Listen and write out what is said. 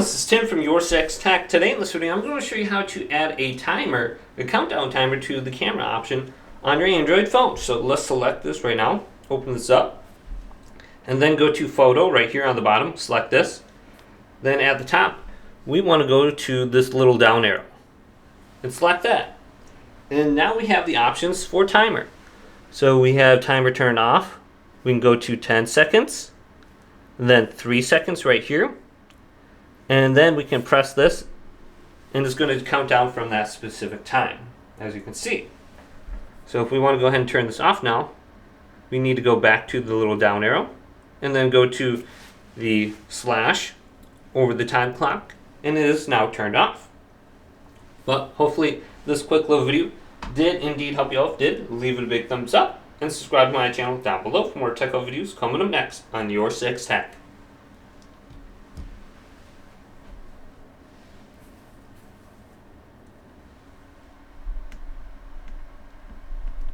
this is Tim from Your Sex Tech. Today in this video I'm going to show you how to add a timer, a countdown timer to the camera option on your Android phone. So let's select this right now, open this up, and then go to Photo right here on the bottom, select this. Then at the top we want to go to this little down arrow and select that. And now we have the options for timer. So we have timer turned off, we can go to 10 seconds, then 3 seconds right here. And then we can press this, and it's going to count down from that specific time, as you can see. So if we want to go ahead and turn this off now, we need to go back to the little down arrow, and then go to the slash over the time clock, and it is now turned off. But hopefully this quick little video did indeed help you out. If it did, leave it a big thumbs up, and subscribe to my channel down below for more tech videos coming up next on Your Sex Tech.